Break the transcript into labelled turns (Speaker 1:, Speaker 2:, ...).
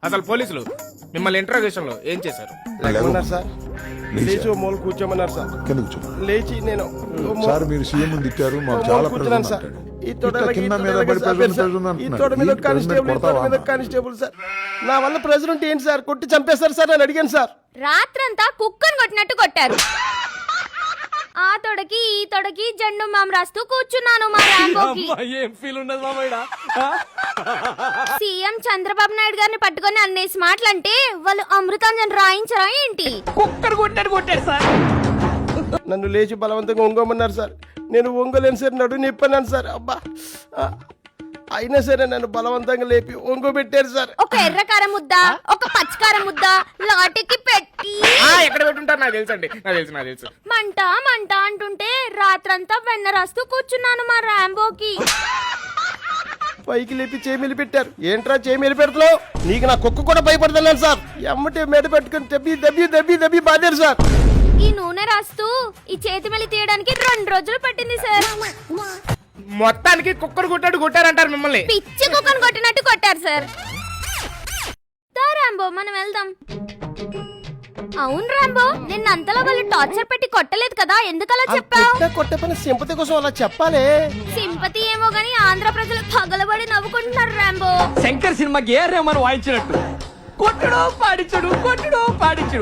Speaker 1: అసలు పోలీసులు మిమ్మల్ని ఇంట్రాగేషన్ లో ఏం చేశారు?
Speaker 2: లేకమన్నారు సార్, లేచి ఓ మూల కూర్చోమన్నారు సార్.
Speaker 3: కింద కూర్చో.
Speaker 2: లేచి నేను
Speaker 3: సార్ మీరు సీఎం తిట్టారు, మాకు చాలా
Speaker 2: కూర్చున్నాను సార్. ఈ తోట
Speaker 3: కింద మీద పడి
Speaker 2: ఈ తోట మీద కానిస్టేబుల్, ఈ తోట మీద కానిస్టేబుల్ సార్. నా వల్ల ప్రెసిడెంట్ ఏంటి సార్, కొట్టి చంపేస్తారు సార్ అని అడిగాను సార్.
Speaker 4: రాత్రంతా కుక్కను కొట్టినట్టు కొట్టారు. ఆ తొడకి ఈ తొడకి జెండు మామ రాస్తూ కూర్చున్నాను మా ర్యాంబోకి.
Speaker 5: ఏం ఫీల్ ఉండదు మామయ్య.
Speaker 4: సీఎం చంద్రబాబు నాయుడు గారిని పట్టుకొని అన్నేసి మాటలంటే వాళ్ళు అమృతాంజన్ రాయించరా ఏంటి?
Speaker 5: కుక్కర్ కొట్టాడు సార్.
Speaker 2: నన్ను లేచి బలవంతంగా ఒంగోమన్నారు సార్. నేను ఒంగోలేను సార్, నడు నిప్పన్నాను సార్. అబ్బా, అయినా సరే నన్ను బలవంతంగా లేపి ఒంగోబెట్టారు సార్.
Speaker 4: ఒక ఎర్రకార ముద్ద, ఒక పచ్చకార ముద్ద లాటికి పెట్టి
Speaker 1: ఎక్కడ పెట్టుంటారు నాకు తెలుసండి, నాకు తెలుసు.
Speaker 4: మంట మంట అంటుంటే రాత్రంతా వెన్న రాస్తూ కూర్చున్నాను మా ర్యాంబోకి.
Speaker 2: పైకి లేపి చేమిలి పెట్టారు. ఏంట్రా చేమిలి పెడతావు, నీకు నా కుక్క కూడా భయపడతాను సార్. ఎమ్మటే మీద పెట్టుకుని దబ్బి దబ్బి దబ్బి దబ్బి బాధారు సార్.
Speaker 4: ఈ నూనె రాస్తూ ఈ చేతి మెలి తీయడానికి 2 రోజులు పట్టింది సార్.
Speaker 1: మొత్తానికి కుక్కరు కొట్టారంటారు మిమ్మల్ని.
Speaker 4: పిచ్చి కుక్కను కొట్టినట్టు కొట్టారు సార్. దా రాంబో మనం వెళ్దాం. అవును రాంబో, నిన్న అంతలో వాళ్ళు టార్చర్ పెట్టి కొట్టలేదు కదా, ఎందుకలా చెప్పావు?
Speaker 2: కొట్టే పని సింపతి కోసం అలా చెప్పాలి.
Speaker 4: సింపతి ఏమో గానీ ఆంధ్ర ప్రజలు పగలబడి నవ్వుకుంటున్నారు రాంబో.
Speaker 5: శంకర్ సినిమాకి ఏ రేమని వాయించినట్టు కొట్టుడు పాడించుడు కొట్టుడు పాడించుడు